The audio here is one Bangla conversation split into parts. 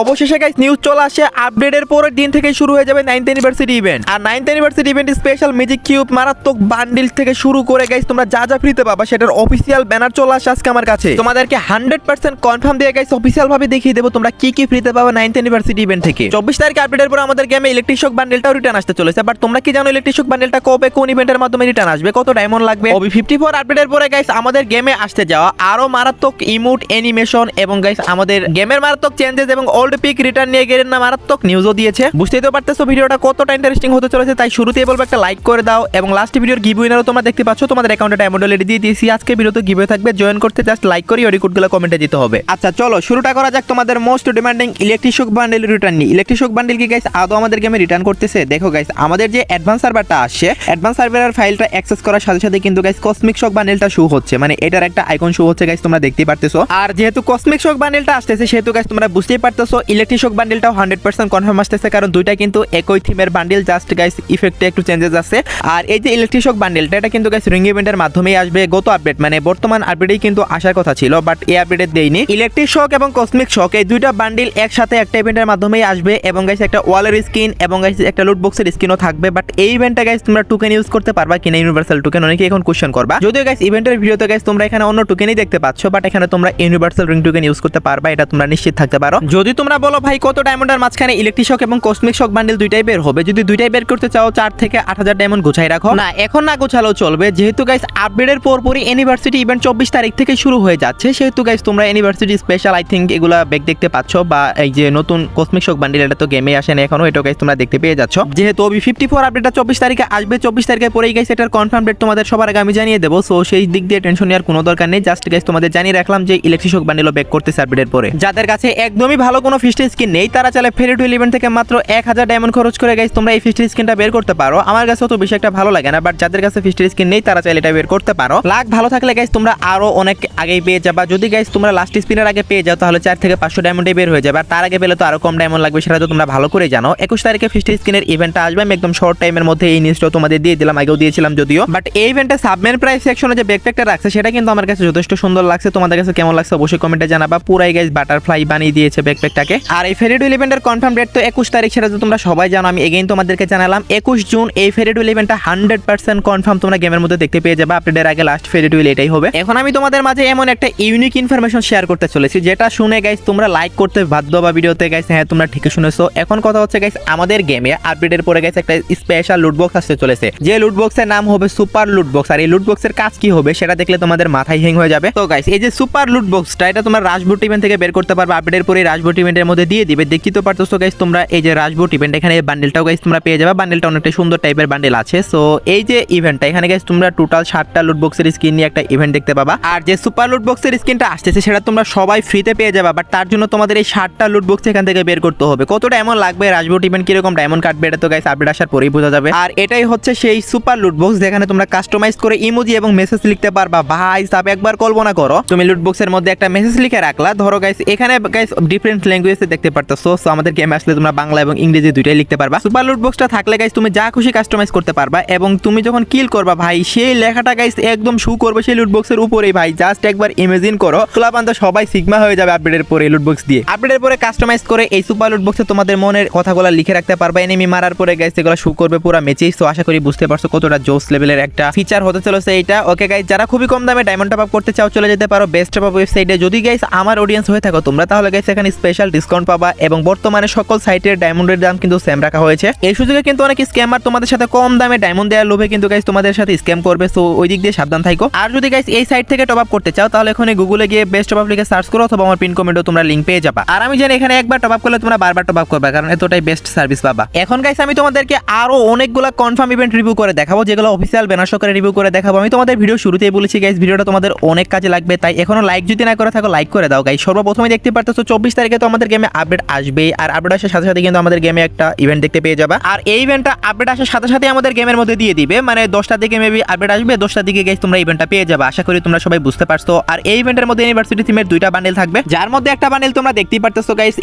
অবশেষে গাইস নিউজ চলে আসে আপডেটের পরের দিন থেকে শুরু হয়ে যাবে 9th অ্যানিভার্সারি ইভেন্ট। আর 9th anniversary event special magic cube মারাত্মক বান্ডিল থেকে শুরু করে গাইস তোমরা যা যা ফ্রিতে পাবা সেটার অফিসিয়াল ব্যানার চলে আসে আজকে আমার কাছে। তোমাদেরকে 100% কনফার্ম দিয়ে গাইস অফিসিয়াল ভাবে দেখিয়ে দেবো তোমরা কি কি ফ্রিতে পাবা 9th অ্যানিভার্সারি ইভেন্ট থেকে। 24 তারিখে আপডেটের পর আমাদের গেমে ইলেকট্রিক শক বান্ডেলটাও রিটার্ন আসতে চলেছে। বাট তোমরা কি জানো ইলেকট্রিক শক বান্ডেলটা কবে কোন ইভেন্টের মাধ্যমে রিটার্ন আসবে, কত ডায়মন্ড লাগবে? ওবি 54 আপডেটের পরে গাইস আমাদের গেমে আসতে যাওয়া আরো মারাত্মক ইমোট অ্যানিমেশন এবং গাইস আমাদের গেমের মারাত্মক চেঞ্জেস এবং ওল্ড পিক রিটার্ন নিয়ে গেলেন না মারাত্মক নিউজও দিয়েছে। বুঝতেই তো পারতেছো ভিডিওটা কতটা ইন্টারেস্টিং হতে চলেছে। তাই শুরুতেই বলবো একটা লাইক করে দাও এবং লাস্ট ভিডিওর গিভ উইনারও তোমরা দেখতে পাচ্ছ তোমাদের অ্যাকাউন্টে ডায়মন্ড অলরেডি দিয়ে দিয়েছি। আজকে ভিডিওতে গিভওয়ে থাকবে, জয়েন করতে জাস্ট লাইক করি ওই কোডগুলো কমেন্টে দিতে হবে। আচ্ছা চলো শুরুটা করা যাক তোমাদের most demanding electric shock bundle return নিয়ে। ইলেকট্রিক শক বান্ডেল কি গাইস আদৌ আমাদের গেমে রিটার্ন করতেছে? দেখো গাইস আমাদের যে অ্যাডভান্স সার্ভারটা আসছে, অ্যাডভান্স সার্ভারের ফাইলটা অ্যাক্সেস করার সাথে সাথে কিন্তু গাইস কসমিক শক বান্ডেলটা শো হচ্ছে, মানে এটার একটা আইকন শো হচ্ছে গাইস তোমরা দেখতেই পারতেছো। আর যেহেতু কসমিক শক বান্ডেলটা আসতেছে সেহেতু গাইস তোমরা বুঝতেই পারতেছো ইলেকট্রিক শক বান্ডেলটাও 100% কনফার্ম আসতেছে, কারণ দুইটা কিন্তু একই থিমের বান্ডেল, জাস্ট গাইস ইফেক্টে একটু চেঞ্জেস আছে। আর এই যে ইলেকট্রিক শক বান্ডেলটা এটা কিন্তু গাইস রিং ইভেন্টের মাধ্যমেই আসবে। গত আপডেট মানে বর্তমান আপডেটেই কিন্তু আসার কথা ছিল, বাট এই আপডেটে দেয়নি। ইলেকট্রিক শক এবং কসমিক শক এই দুইটা বান্ডেল একসাথে একটা ইভেন্টের মাধ্যমেই আসবে এবং গাইস একটা ওয়ালের স্কিন এবং গাইস একটা লুট বক্সের স্কিনও থাকবে। বাট এই ইভেন্টটা গাইস তোমরা টোকেন ইউজ করতে পারবা কিনা, ইউনিভার্সাল টোকেন, অনেকে এখন কোশ্চেন করবা। যদিও গাইস ইভেন্টের ভিডিওতে গাইস তোমরা এখানে অন্য টোকেনই দেখতে পাচ্ছ, বাট এখানে তোমরা ইউনিভার্সাল রিং টোকেন ইউজ করতে পারবা, এটা তোমরা নিশ্চিত থাকতে পারো। যদি তোমরা বলো ভাই কত ডায়মন্ডের মাঝখানে ইলেকট্রিক শক এবং কসমিক শক বান্ডেল দুইটাই বের হবে, যদি দুইটাই বের করতে চাও 4 থেকে 8000 ডায়মন্ড গোছাই রাখো। না এখন না গোছালেও চলবে, যেহেতু গাইস আপডেটের পরপরই ইউনিভার্সিটি ইভেন্ট 24 তারিখ থেকে শুরু হয়ে যাচ্ছে, সেহেতু গাইস তোমরা ইউনিভার্সিটি স্পেশাল আই থিংক এগুলা ব্যাক দেখতে পাচ্ছ, বা এই যে নতুন কসমিক শক বান্ডেল এটা তো গেমে আসে না এখনো, এটা গাইস তোমরা দেখতে পেয়ে যাচ্ছ। যেহেতু ওবি 54 আপডেটটা 24 তারিখে আসবে, 24 তারিখের পরেই গাইস এটার কনফার্ম ডেট তোমাদের সবার আগে আমি জানিয়ে দেবো। সো সেই দিক দিয়ে টেনশন নেওয়ার কোনো দরকার নেই, জাস্ট গাইস তোমাদের জানিয়ে রাখলাম যে ইলেকট্রিক শক বান্ডেলও ব্যাক করতেছে আপডেটের পরে। যাদের কাছে একদমই ভালো কোনো ফিস্টের স্কিন নেই তারা চাইলে ফেরি টু ইভেন্ট থেকে মাত্র 1000 ডায়মন্ড খরচ করে গাইস তোমরা এই ফিস্টের স্কিনটা বের করতে পারো। আমার কাছেও তো বেশি একটা ভালো লাগে না, বাট যাদের কাছে ফিস্টের স্কিন নেই তারা চাইলে এটা বের করতে পারো। লাখ ভালো থাকলে গাইস তোমরা আরো অনেক আগেই পেয়ে যাবা। যদি গাইস তোমরা লাস্ট স্পিনের আগে পেয়ে যাও তাহলে 4 থেকে 500 ডায়মন্ডে বের হয়ে যাবে, আর তার আগে পেলে তো আরো কম ডায়মন্ড লাগবে, সেটা তো তোমরা ভালো করে জানো। 21 তারিখে ফিস্টের স্কিনের ইভেন্টটা আসবে, আমি একদম শর্ট টাইমের মধ্যে এই নিউজটা তোমাদের দিয়ে দিলাম, আগেও দিয়েছিলাম যদিও। বাট এই ইভেন্টে সাবমেন প্রাইস সেকশনে যে ব্যাকপ্যাকটা রাখছে সেটা কিন্তু আমার কাছে যথেষ্ট সুন্দর লাগছে। তোমাদের কাছে কেমন লাগছে অবশ্যই কমেন্টে জানাবা। পুরাই গাইস বাটারফ্লাই বানিয়ে দিয়েছে ব্যাকপ্যাকটাকে। আর এই ফেরি টু ইভেন্টের কনফার্ম ডেট তো 21 তারিখ, সেটা তো তোমরা সবাই জানো, আমি এগেইন তোমাদেরকে জানালাম 21 জুন এই ফেরি টু ইভেন্টটা 100% কনফার্ম তোমরা গেমের মধ্যে দেখতে পেয়ে যাবে। আপডেটের আগে লাস্ট ফেরি টু এটাই হবে। এখন আমি তোমাদের মাঝে এমন একটা ইউনিক ইনফরমেশন শেয়ার করতে চলেছি যেটা শুনে গাইস তোমরা লাইক করতে বাধ্য বা ভিডিওতে গাইস। হ্যাঁ তোমরা ঠিকই শুনেছো, এখন কথা হচ্ছে গাইস আমাদের গেমে আপডেটের পরে গাইস একটা স্পেশাল লুট বক্স আসতে চলেছে, যে লুট বক্সের নাম হবে সুপার লুট বক্স। আর এই লুট বক্সের কাজ কি হবে সেটা দেখলে তোমাদের মাথায় হ্যাং হয়ে যাবে। তো গাইস এই যে সুপার লুট বক্সটা এটা তোমরা রাজবুট ইভেন্ট থেকে বের করতে পারবে, আপডেটের পরে রাজবুট ইভেন্টের মধ্যে দিয়ে দিবে। দেখতে তো পারতেছো গাইস তোমরা এই যে রাজবুট ইভেন্ট, এখানে এই বান্ডেলটাও গাইস তোমরা পেয়ে যাবে। বান্ডেলটা অনেকটা সুন্দর টাইপের বান্ডেল আছে। সো এই যে ইভেন্টটা এখানে গাইস তোমরা টোটাল 7টা লুট বক্সের স্কিন নিয়ে একটা ইভেন্ট দেখতে পাবা। আর যে সুপার লুট বক্সের স্কিনটা আসতেছে সেটা তোমরা সবাই ফ্রিতে পেয়ে যাবে, বাট তার জন্য তোমাদের এই 7টা লুট বক্স এখান থেকে বের করতে হবে। কতটা এমন লাগবে, রাজবুট ইভেন্ট কিরকম ডায়মন্ড কাটবে এটা তো গাইস আপডেট আসার পরেই বোঝা যাবে। আর এটাই হচ্ছে সেই সুপার লুট বক্স যেখানে তোমরা কাস্টমাইজ করে ইমোজি এবং মেসেজ লিখতে পারবা। ভাই সাব একবার কল্পনা করো তুমি লুট বক্সের মধ্যে একটা মেসেজ লিখে রাখলা, ধরো গাইস এখানে গাইস ডিফারেন্ট ল্যাঙ্গুয়েজে দেখতে পারতেছো। সো আমাদের গেমে আসলে তোমরা বাংলা এবং ইংরেজি দুইটাই লিখতে পারবা। সুপার লুট বক্সটা থাকলে গাইস তুমি যা খুশি কাস্টমাইজ করতে পারবা এবং তুমি যখন কিল করবা ভাই সেই লেখাটা গাইস একদম শু করবে সেই লুট বক্সের উপরেই। ভাই জাস্ট একবার ইমাজিন করো ক্লাবান্ত সবাই সিগমা হয়ে যাবে আপডেটের পরে লুট বক্স দিয়ে। আপডেটের পরে কাস্টমাইজ করে এই সুপার লুট বক্সে তোমাদের মনের কথাগুলো লিখে রাখতে পারবা। এনিমি মারার পরে গাইস এগুলো শু করবে পুরো ম্যাচেই। সো আশা করি বুঝতে পারছো কতটা জোস লেভেলের একটা ফিচার হতে চলেছে এইটা। ওকে গাইস যারা খুবই কম দামে ডায়মন্ড টপ আপ করতে চাও চলে যেতে পারো বেস্ট টপ আপ ওয়েবসাইটে। যদি গাইস আমার অডিয়েন্স হয়ে থাকো তোমরা তাহলে গাইস এখানে স্পেশাল ডিসকাউন্ট পাবা এবং বর্তমানে সকল সাইটের ডায়মন্ডের দাম কিন্তু সেম রাখা হয়েছে। এই সুযোগে কিন্তু অনেক স্ক্যামার তোমাদের সাথে কম দামে ডায়মন্ড দেওয়ার লোভে কিন্তু গাইস তোমাদের সাথে স্ক্যাম করবে। সো ওই দিক দিয়ে সাবধান থাকো। আর যদি গাইস এই সাইট থেকে টপ আপ করতে চাও তাহলে এখানে গুগলে গিয়ে বেস্ট টপ আপ লিখে সার্চ করো অথবা আমার পিন কমেন্টে তোমরা লিংক পেয়ে যাবা। আর আমি জানি এখানে একবার টপ আপ করলে তোমরা বারবার টপ আপ করবে, কারণ এতটাই বেস্ট সার্ভিস পাবা। এখন গাইস আমি তোমাদেরকে আরো অনেকগুলো কনফার্ম ইভেন্ট রিভিউ করে দেখাবো, যেগুলো অফিসিয়াল ব্যানার সহকারে রিভিউ করে দেখাবো। আমি তোমাদের ভিডিও শুরুতেই বলেছি গাইস ভিডিওটা তোমাদের অনেক কাজে লাগবে, তাই এখনো লাইক যদি না করে থাকো লাইক করে দাও গাইস। সর্বপ্রথমে দেখতে পারতেছো 24 তারিখে তো আমাদের গেমে আপডেট আসবে, আর আপডেট আসার সাথে সাথে কিন্তু আমাদের গেমে একটা ইভেন্ট দেখতে পেয়ে যাবা। আর এই ইভেন্টটা আপডেট আসার সাথে সাথে আমাদের গেমের মধ্যে দিয়ে দিবে, মানে 10টার দিকে মেবি আপডেট আসবে, 10টার দিকে গাইস তোমরা ইভেন্টটা পেয়ে যাবে। আশা করি তোমরা সবাই বুঝতে পারছো। আর এই ইভেন্টের মধ্যে ইউনিভার্সিটি থিমের 2টা বান্ডেল থাকবে, যার মধ্যে একটা বান্ডেল তোমরা দেখতেই পারতেছো গাইস।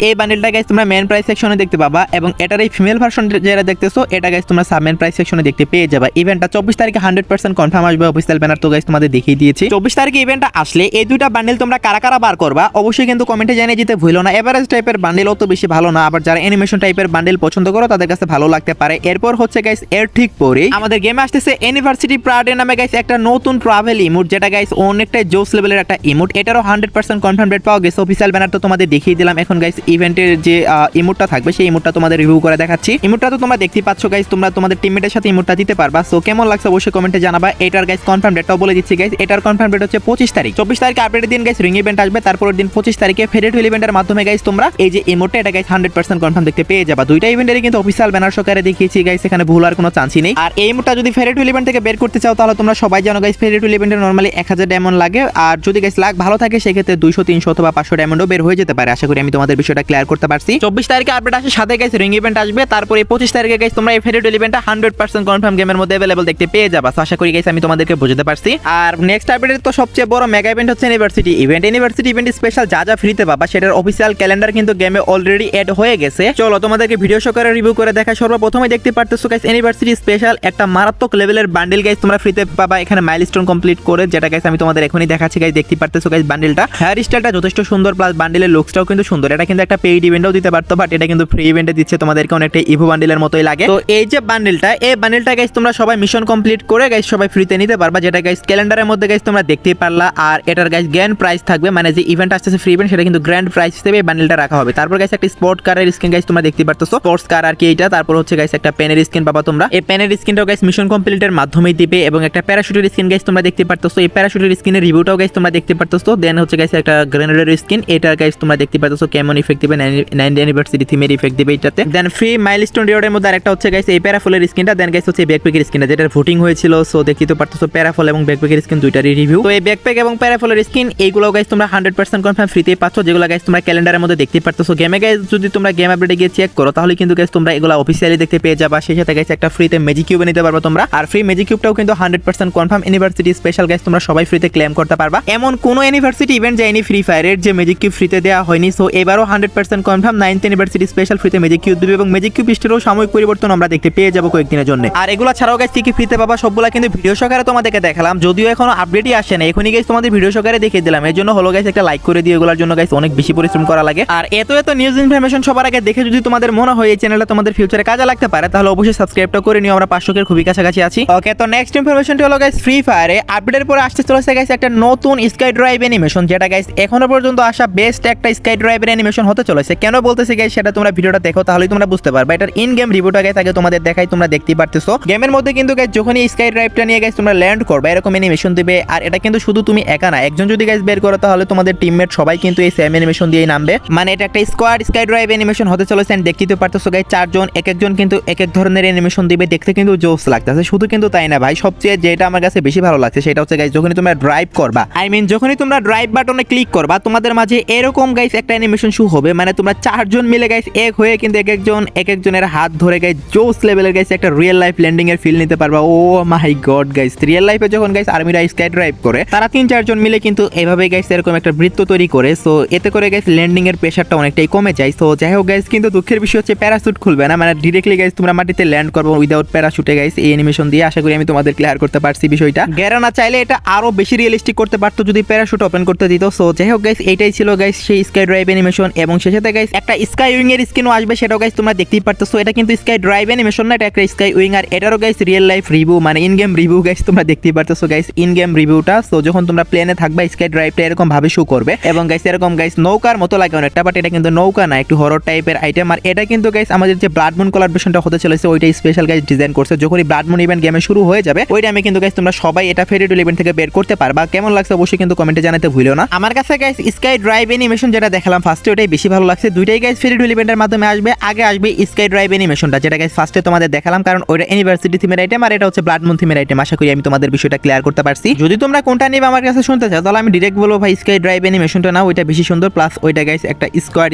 এই বান্ডেলটা গাইস তোমরা মেন প্রাইস সেকশনে দেখতে পাবা এবং এটার এই ফিমেল ভার্সন যেটা দেখতেছো এটা গাইস তোমরা সাবমেন প্রাইস সেকশনে দেখতে পেয়ে যাবে। ইভেন্টটা 24 তারিখে 100% কনফার্ম আসবে, অফিসিয়াল ব্যানার তো গাইস তোমাদের দেখিয়ে দিয়েছি। 24 তারিখে ইভেন্টটা আসলে এই 2টা বান্ডেল তোমরা কারা কারা বার করবা অবশ্যই কিন্তু কমেন্টে জানিয়ে দিতে ভুলো না। এবারে সারপ্রাইজ টাইপের বান্ডিল অত বেশি ভালো না, আবার যারা অ্যানিমেশন টাইপের বান্ডিল পছন্দ করো তাদের কাছে ভালো লাগতে পারে। এরপর হচ্ছে গাইস এর ঠিক পরেই আমাদের গেমে আসতেছে ইউনিভার্সিটি প্রাডে নামে গাইস একটা নতুন ট্রাভেল ইমোট, যেটা গাইস অনেকটাই জোস লেভেলের একটা ইমোট। এটারও 100% কনফার্ম রেট পাওয়া গেছে। অফিসিয়াল ব্যানার তো তোমাদের দেখিয়ে দিলাম। এখন গাইস ইভেন্টের যে ইমোটটা থাকবে সেই ইমোটটা তোমাদের রিভিউ করে দেখাচ্ছি। ইমোটটা তো তোমরা দেখতে পাচ্ছ গাইস, তোমরা তোমাদের টিমমেটের সাথে ইমোটটা দিতে পারবা। সো কেমন লাগছে অবশ্যই কমেন্টে জানাবা। এটার গাইস কনফার্ম ডেটটাও বলে দিচ্ছি গাইস। এটার কনফার্ম ডেট হচ্ছে 25 তারিখ। 24 তারিখে আপডেটের দিন গাইস রিং ইভেন্ট আসবে, তারপরের দিন 25 তারিখে ফেডেড ইভেন্টের মাধ্যমে গাইস তোমরা এই যে ইমোটটা এটা গাইস 100% কনফার্ম দেখতে পেয়ে যাবা। দুইটা ইভেন্টেরই কিন্তু অফিসিয়াল ব্যানার সহকারে দেখিয়েছি গাইস, এখানে ভুল আর কোনো চান্সই নেই। আর এই ইমোটটা যদি ফেডেড ইভেন্ট থেকে বের করতে চাও তাহলে তোমরা সবাই জানো গাইস ফেডেড ইভেন্টে নরমালি 1000 ডায়মন্ড লাগে, আর যদি গাইস লাখ ভালো থাকে সেক্ষেত্রে 200 300 অথবা 500 ডায়মন্ডও বের হয়ে যেতে পারে। আশা করি আমি তোমাদের বিষয়টা ক্লিয়ার করতে পারছি। 24 তারিখে আপডেট আসে, সাথে গাইস রিং ইভেন্ট আসবে, তারপরে 25 তারিখে গাইস তোমরা এই ফেডেড ইভেন্টটা 100% কনফার্ম গেমের মধ্যে अवेलेबल দেখতে পেয়ে যাবা। আশা করি গাইস আমি তোমাদেরকে বুঝাতে পারছি। আর নেক্সট আপডেটের তো সবচেয়ে বড় মেগা ইভেন্ট হচ্ছে university event. University event special যা যা ফ্রিতে পাবা সেটার অফিসিয়াল ক্যালেন্ডার কিন্তু গেমে অলরেডি এড হয়ে গেছে। চলো তোমাদেরকে ভিডিও সহকারে রিভিউ করে দেখা। সর্বপ্রথমে দেখতে পারতেছো গাইস ইউনিভার্সিটি স্পেশাল একটা মারাত্মক লেভেলের বান্ডেল গাইস তোমরা ফ্রিতে পাবা এখানে মাইলস্টোন কমপ্লিট করে, যেটা গাইস আমি তোমাদের এখনই দেখাচ্ছি গাইস। দেখতে পারতেছো গাইস বান্ডেলটা হেয়ার স্টাইলটা যথেষ্ট সুন্দর, প্লাস বান্ডেলের লুকসটাও কিন্তু সুন্দর। এটা কিন্তু একটা পেইড ইভেন্টও দিতে পারতো, বাট এটা কিন্তু ফ্রি ইভেন্টে দিচ্ছে তোমাদেরকে, অনেকটা ইভো বান্ডেলের মতোই লাগে। তো এই যে বান্ডেলটা, এই বান্ডেলটা গাইস তোমরা সবাই মিশন কমপ্লিট করে গাইস সবাই ফ্রিতে নিতে পারবা, যেটা গাইস ক্যালেন্ডারের মধ্যে গাইস তোমরা দেখতেই পারলা। আর এটার গাইস গ্র্যান্ড প্রাইস থাকবে, মানে যে ইভেন্ট আসছে ফ্রি ইভেন্ট সেটা কিন্তু গ্র্যান্ড প্রাইস হিসেবে এই বান্ডেলটা রাখা হবে। তারপর গাইস একটা স্পোর্ট কারের স্কিন গাইস তোমরা দেখতে পারতেছো, স্পোর্টস কার আর কি এইটা। তারপর হচ্ছে গাইস একটা পেনের স্কিন পাবা তোমরা, এই পেনের স্কিনটাও গাইস মিশন কমপ্লিটের মাধ্যমেই দিবে, এবং একটা প্যারাশুটের স্কিন গাইস তোমরা দেখতে পারতেছো। এই প্যারাশুটের স্কিনের রিভিউটাও গাইস তোমরা দেখতে পারতেছো। দেন হচ্ছে গাইস একটা গ্রেনেডের স্কিন, এটা গাইস তোমরা দেখতে পারতেছো কেমন ইফেক্ট দিবে, 9 ইউনিভার্সিটি থিমের ইফেক্ট দিবে এটাতে। দেন ফ্রি মাইলস্টোন রিওয়ার্ডের মধ্যে আরেকটা হচ্ছে গাইস এই প্যারাফলের স্কিনটা। দেন গাইস হচ্ছে ব্যাকপ্যাকের স্কিনটা, যেটা ভোটিং হয়েছিল। সো দেখতে তো পারতেছো প্যারাফল এবং ব্যাকপ্যাকের স্কিন দুইটারই রিভিউ। তো এই ব্যাকপ্যাক এবং প্যারাফলের স্কিন এইগুলো গাইস তোমরা 100% কনফার্ম ফ্রিতেই পাচ্ছ, যেগুলো গাইস তোমরা ক্যালেন্ডারের মধ্যে দেখতে পারতেছো। গেমে গাইস যদি তোমরা গেম আপডেটে গিয়ে চেক করো তাহলে কিন্তু গাইস তোমরা এগুলো অফিসিয়ালি দেখতে পেয়ে যাবা। সেই সাথে গাইস একটা ফ্রিতে ম্যাজিক কিউব নিতে পারবা তোমরা, আর ফ্রি ম্যাজিক কিউবটাও কিন্তু 100% কনফার্ম ইউনিভার্সিটি স্পেশাল গাইস তোমরা সবাই ফ্রিতে ক্লেম করতে পারবা। এমন কোন ইউনিভার্সিটি ইভেন্ট যায়নি ফ্রি ফায়ারের যে ম্যাজিক কিউব ফ্রিতে দেওয়া হয়নি। সো এবারও 100% কনফার্ম 9th ইউনিভার্সিটি স্পেশাল ফ্রিতে ম্যাজিক কিউব দিবে, এবং ম্যাজিক কিউব স্টোরেও সাময়িক পরিবর্তন আমরা দেখতে পেয়ে যাবো কয়েকদিনের জন্য। আর এগুলো ছাড়াও গাইস কি ফ্রিতে পাবা সবগুলা কিন্তু ভিডিও সহকারে তোমাদেরকে দেখালাম, যদিও এখনো আপডেটই আসে না। এখনই গাইস তোমাদের ভিডিও সহকারে দেখিয়ে দিলাম। এর জন্য হলো গাইস একটা লাইক করে দিও, এগুলোর জন্য গাইস অনেক বেশি পরিশ্রম করা লাগে। আর এত নিউজ ইনফরমেশন সবার আগে দেখে যদি তোমাদের মনে হয় এই চ্যানেলটা তোমাদের ফিউচারে কাজে লাগতে পারে তাহলে অবশ্যই সাবস্ক্রাইবটা করে নিও। আমরা 500 খুবই কাছাকাছি আছি। ওকে, তো নেক্সট ইনফরমেশনটি হলো গাইস ফ্রি ফায়ারে আপডেটের পরে আসতে চলেছে গাইস একটা নতুন স্কাই ড্রাইভ অ্যানিমেশন, যেটা গাইস এখনো পর্যন্ত আসা বেস্ট একটা স্কাই ড্রাইভের অ্যানিমেশন হতে চলেছে। কেন বলতেছি গাইস সেটা তোমরা ভিডিওটা দেখো তাহলেই তোমরা বুঝতে পারবে। এটার ইন গেম রিভিউটা গাইস আগে তোমাদের দেখাই, তোমরা দেখতেই পারতেছো। গেমের মধ্যে কিন্তু গাইস যখনই স্কাই ড্রাইভটা নিয়ে গাইস তোমরা ল্যান্ড করবে এরকম অ্যানিমেশন দিবে। আর এটা কিন্তু শুধু তুমি একা না, একজন যদি গাইস বের করো তাহলে তোমাদের টিমমেট সবাই কিন্তু এই সেম অ্যানিমেশন দিয়েই নামবে। মানে এটা একটা স্কোয়াড স্কাই ড্রাইভ অ্যানিমেশন হতে চলেছে। এন্ড দেখতেই তো পারতেছো গাইস চারজন এক একজন কিন্তু এক এক ধরনের অ্যানিমেশন দিবে, দেখতে কিন্তু জোস লাগতেছে। শুধু কিন্তু তাই না ভাই, সবচেয়ে যেটা আমার কাছে বেশি ভালো লাগছে সেটা হচ্ছে গাইস যখনই তোমরা ড্রাইভ করবা, আই মিন যখনই তোমরা ড্রাইভ বাটনে ক্লিক করবা তোমাদের মাঝে এরকম গাইস একটা অ্যানিমেশন শু হবে। মানে তোমরা চারজন মিলে গাইস এক হয়ে কিন্তু এক একজনের হাত ধরে গাইস জোস লেভেলের গাইস একটা রিয়েল লাইফ ল্যান্ডিং এর ফিল নিতে পারবা। ও মাই গড গাইস, রিয়েল লাইফে যখন গাইস আর্মিরা স্কাই ড্রাইভ করে তারা 3-4 জন মিলে কিন্তু এভাবে গাইস এরকম একটা বৃত্ত তৈরি করে। সো এতে করে গাইস ল্যান্ডিং এর প্রেসারটা অনেকটাই কমে যায়। সো যাই হোক গাইস, কিন্তু দুঃখের বিষয় হচ্ছে প্যারাশুট খুলবে না, মানে ডিরেক্টলি গাইস তোমরা মাটিতে ল্যান্ড করবে উইদাউট প্যারাশুটে গাইস এই অ্যানিমেশন দিয়ে। আশা করি আমি তোমাদের ক্লিয়ার করতে পারছি বিষয়টা। গেরানা চাইলে এটা আরো বেশি রিয়েলিস্টিক করতে পারতো যদি প্যারাশুট ওপেন করতে দিত। সো যাই হোক গাইস, এইটাই ছিল গাইস সেই স্কাই ড্রাইভ অ্যানিমেশন, এবং সেই সাথে গাইস একটা স্কাই উইং এর স্কিনও আসবে, সেটাও গাইস তোমরা দেখতেই পারতেছো। এটা কিন্তু স্কাই ড্রাইভ অ্যানিমেশন না, এটা একটা স্কাই উইং। আর এটারও গাইস রিয়েল লাইফ রিভিউ, মানে ইন গেম রিভিউ গাইস তোমরা দেখতেই পারতেছো গাইস ইন গেম রিভিউটা। সো যখন তোমরা প্লেনে থাকবা স্কাই ড্রাইভটা এরকম ভাবে শো করবে, এবং গাইস এরকম গাইস নৌকার মতো লাগে অনেকটা, বাট এটা কিন্তু নৌকা না, একটু হরর টাইপের আইটেম। আর এটা কিন্তু গাইস আমাদের যে ব্লাড মুন কোলাবরেশনটা হতে চলেছে ওইটাই স্পেশাল গাইস ডিজাইন করছে। যখনই ব্লাড মুন ইভেন্ট গেমে শুরু হয়ে যাবে ওই টাইমে কিন্তু গাইস তোমরা সবাই এটা ফেডেড ইভেন্ট থেকে বের করতে পারবা। কেমন লাগছে অবশ্যই কিন্তু কমেন্টে জানাতে ভুলিও না। আমার কাছে গাইস স্কাই ড্রাইভ অ্যানিমেশন যেটা দেখালাম ফার্স্টে ওটাই বেশি ভালো লাগছে। দুইটাই গাইস ফেডেড ইভেন্টের মাধ্যমে আসবে। আগে আসবে স্কাই ড্রাইভ অ্যানিমেশনটা, যেটা গাইস ফার্স্টে তোমাদের দেখালাম, কারণ ওইটা ইউনিভার্সিটি থিমের আইটেম আর এটা হচ্ছে ব্লাড মুন থিমের আইটেম। আশা করি আমি তোমাদের বিষয়টা ক্লিয়ার করতে পারছি। যদি তোমরা কোনটা নিবে আমার কাছে শুনতে চাও তাহলে আমি ডিরেক্ট বলবো ভাই স্কাই ড্রাইভ অ্যানিমেশনটা না, ওইটা বেশি সুন্দর, প্লাস ওইটা গাইস একটা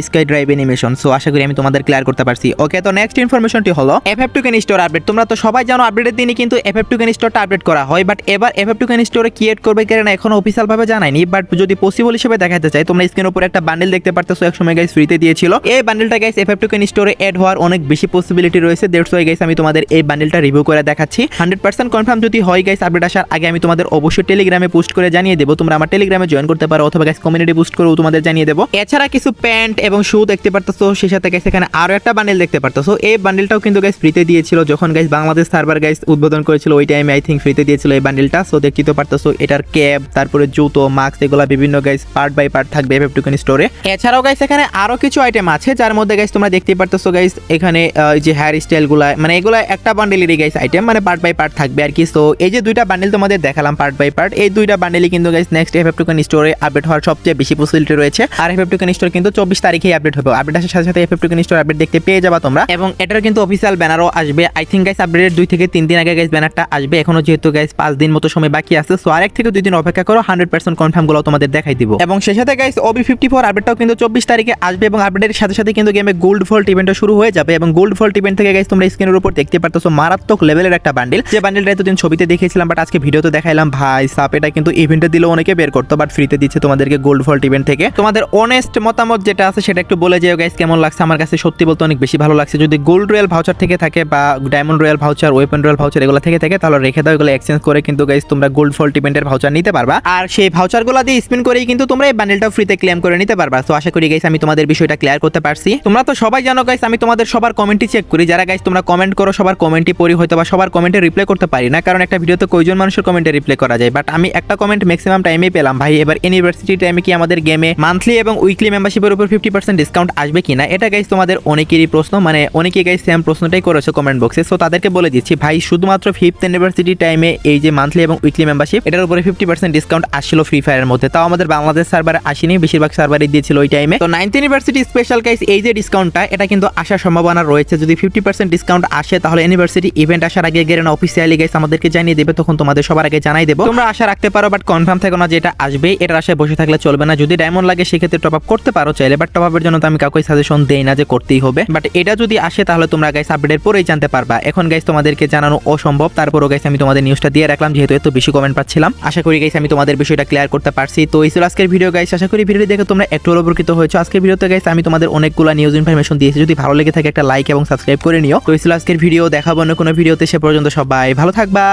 স্কাই ড্রাইভ অ্যানিমেশন। সো আশা করি আমি তোমাদের ক্লিয়ার করতে পারছি। ওকে, তো নেক্সট ইনফরমেশনটি হলো FF2 কেন স্টোর আপডেট। তোমরা তো সবাই জানো আপডেটের দিনই কিন্তু FF2 কেন স্টোরটা আপডেট করা হয়, বাট এবার FF2 কেন স্টোরে ক্রিয়েট করবে কিনা এখনো অফিশিয়াল ভাবে জানায়নি। বাট যদি পসিবল হিসেবে দেখাতে চাই, তোমরা স্ক্রিনের উপরে একটা বান্ডেল দেখতে পারতেছো, এক সময় গাইস ফ্রিতে দিয়েছিল। এই বান্ডেলটা গাইস FF2 কেন স্টোরে এড হওয়ার অনেক বেশি পসিবিলিটি রয়েছে। দ্যাটস ওয়াই গাইস আমি তোমাদের এই বান্ডেলটা রিভিউ করে দেখাচ্ছি। 100% কনফার্ম যদি হয় গাইস আপডেট আসার আগে আমি তোমাদের অবশ্যই টেলিগ্রামে পোস্ট করে জানিয়ে দেবো। তোমরা আমার টেলিগ্রামে জয়েন করতে পারো, অথবা গাইস কমিউনিটি পোস্ট করেও তোমাদের জানিয়ে দেবো। এছাড়া কিছু কিছু প্যান্ট এবং শু দেখতে পারতেছো, সেই সাথে গাইস এখানে আরো একটা বান্ডেল দেখতে পারতেছো। এই বান্ডেলটাও কিন্তু গাইস ফ্রিতে দিয়েছিল যখন গাইস বাংলাদেশ সার্ভার গাইস উদ্বোধন করেছিল, ওই টাইমে আই থিঙ্ক ফ্রিতে দিয়েছিল এই বান্ডেলটা। সো দেখতে তো পারতেছো এটার ক্যাপ, তারপরে জুতো, মাস্ক, এগুলা বিভিন্ন গাইস পার্ট বাই পার্ট থাকবে FF টোকেন স্টোরে। এছাড়াও গাইস এখানে আরো কিছু আইটেম আছে, যার মধ্যে গাইস তোমরা দেখতে পারতেছো গাইস এখানে যে হেয়ার স্টাইল গুলা, মানে এগুলা একটা বান্ডেলেরই গাইস আইটেম, মানে পার্ট বাই পার্ট থাকবে আর কি। সো এই যে দুইটা বান্ডেল তোমাদের দেখালাম পার্ট বাই পার্ট, এই দুইটা বান্ডেলই কিন্তু গাইস নেক্সট FF টোকেন স্টোরে আপডেট হওয়ার সবচেয়ে বেশি পসিবিলিটি রয়েছে। আর FF টোকেন স্টোর কিন্তু 24 তারিখেই আপডেট হবে। আপডেট আসার সাথে সাথে FF টোকেন স্টোর আপডেট দেখতে পেয়ে যাবা তোমরা, এবং এটার কিন্তু অফিসিয়াল ব্যানারও আসবে। আই থিঙ্ক গাইস আপডেটের 2 থেকে 3 দিন আগে গাইস ব্যানারটা আসবে। এখনো যেহেতু গাইস 5 দিন মতো সময় বাকি আছে, সো আর 1 থেকে 2 দিন অপেক্ষা করো, 100% কনফার্ম গুলো তোমাদের দেখাই দিব। এবং সেই সাথে গাইস OB54 আপডেটটাও কিন্তু 24 তারিখে আসবে, এবং আপডেটের সাথে সাথে কিন্তু গেমে গোল্ড ভল্ট ইভেন্টও শুরু হয়ে যাবে। এবং গোল্ড ভল্ট ইভেন্ট থেকে গাইস তোমরা স্ক্রিনের উপর দেখতে পারতেছো মারাত্মক লেভেলের একটা বান্ডেল, যে বান্ডেলটা এতদিন ছবিতে দেখিয়েছিলাম বাট আজকে ভিডিওতে দেখাইলাম। ভাই সাপ এটা কিন্তু ইভেন্টে দিলে অনেকে বের করতো, বাট ফ্রিতে দিচ্ছে তোমাদেরকে গোল্ড ভল্ট ইভেন্ট থেকে। তোমাদের অনেস্ট মতামত যেটা আছে সেটা একটু বলে যেও গাইস, কেমন লাগছে। আমার কাছে সত্যি বলতে অনেক বেশি ভালো লাগছে। যদি গোল্ড রয়্যাল ভাউচার থেকে থাকে বা diamond royal voucher, weapon royal voucher এগুলো থেকে থাকে, তাহলে রেখে দাও, এগুলো এক্সচেঞ্জ করে কিন্তু গাইস তোমরা গোল্ড ভল্ট ইভেন্টের ভাউচার নিতে পারবা। আর সেই ভাউচারগুলো দিয়ে স্পিন করেই কিন্তু তোমরা এই বান্ডেলটা ফ্রিতে ক্লেম করে নিতে পারবা। তো আশা করি গাইস আমি তোমাদের বিষয়টা ক্লিয়ার করতে পারছি। তোমরা তো সবাই জানো গাইস আমি তোমাদের সবার কমেন্টই চেক করি। যারা গাইস তোমরা কমেন্ট করো সবার কমেন্টই পড়ি, হয়তো বা সবার কমেন্টে রিপ্লাই করতে পারি না, কারণ একটা ভিডিওতে কয়জন মানুষের কমেন্টে রিপ্লাই করা যায়। বাট আমি একটা কমেন্ট ম্যাক্সিমাম টাইমেই পেলাম, ভাই এবার ইউনিভার্সিটি টাইমে কি আমাদের গেমে মান্থলি এবং উইকলি মেম্বারশিপের উপর 50% ডিসকাউন্ট আসবে কিনা। এটা গাইস তোমাদের অনেকেরই প্রশ্ন, মানে অনেকেই গাইস সেম প্রশ্নটাই করেছে কমেন্ট বক্সে। সো তাদেরকে বলে দিচ্ছি ভাই, শুধুমাত্র 5th ইউনিভার্সিটি টাইমে এই যে মান্থলি এবং উইকলি মেম্বারশিপ এটার উপরে 50% ডিসকাউন্ট আসছিল ফ্রি ফায়ারের মধ্যে, তাও আমাদের বাংলাদেশ সার্ভারে আসেনি, বেশিরভাগ সার্ভারই দিয়েছিল ওই টাইমে। তো 9th ইউনিভার্সিটি স্পেশাল গাইস এই যে ডিসকাউন্টটা, এটা কিন্তু আসার সম্ভাবনা রয়েছে। যদি 50% ডিসকাউন্ট আসে তাহলে ইউনিভার্সিটি ইভেন্ট আসার আগে গেরেনা অফিসিয়ালি গাইস আমাদেরকে জানিয়ে দেবে, তখন তোমাদের সবার আগে জানাই দেবো। তোমরা আশা রাখতে পারো, বাট কনফার্ম থেকো না যে এটা আসবে। এটার আশায় বসে থাকলে চলবে না। যদি ডায়মন্ড লাগে সেক্ষেত্রে টপ আপ করতে পারো চাইলে, বাট টপ আপের জন্য তো আমি কাউকে সাজেশন দেই না যে করতেই হবে। বাট এটা যদি আসে তাহলে তোমরা গাইস আপডেটের পরেই জানতে পারবা। এখন গাইস তোমাদেরকে জানানো অসম্ভব, তারপরও গাইস আমি তোমাদের নিউজটা দিয়ে রাখলাম যেহেতু এত বেশি কমেন্ট পাচ্ছিলাম। আশা করি গাইস আমি তোমাদের বিষয়টা ক্লিয়ার করতে পারছি। তো এই ছিল আজকের ভিডিও গাইস। আশা করি ভিডিওটি দেখে তোমরা একটু উপকৃত হয়েছো। আজকের ভিডিওতে গাইস আমি তোমাদের অনেকগুলো নিউজ ইনফরমেশন দিয়েছি। যদি ভালো লেগে থাকে একটা লাইক এবং সাবস্ক্রাইব করে নিও। তো এই ছিল আজকের ভিডিও, দেখাবো অন্য কোনো ভিডিওতে। সে পর্যন্ত সবাই ভালো থাকবা।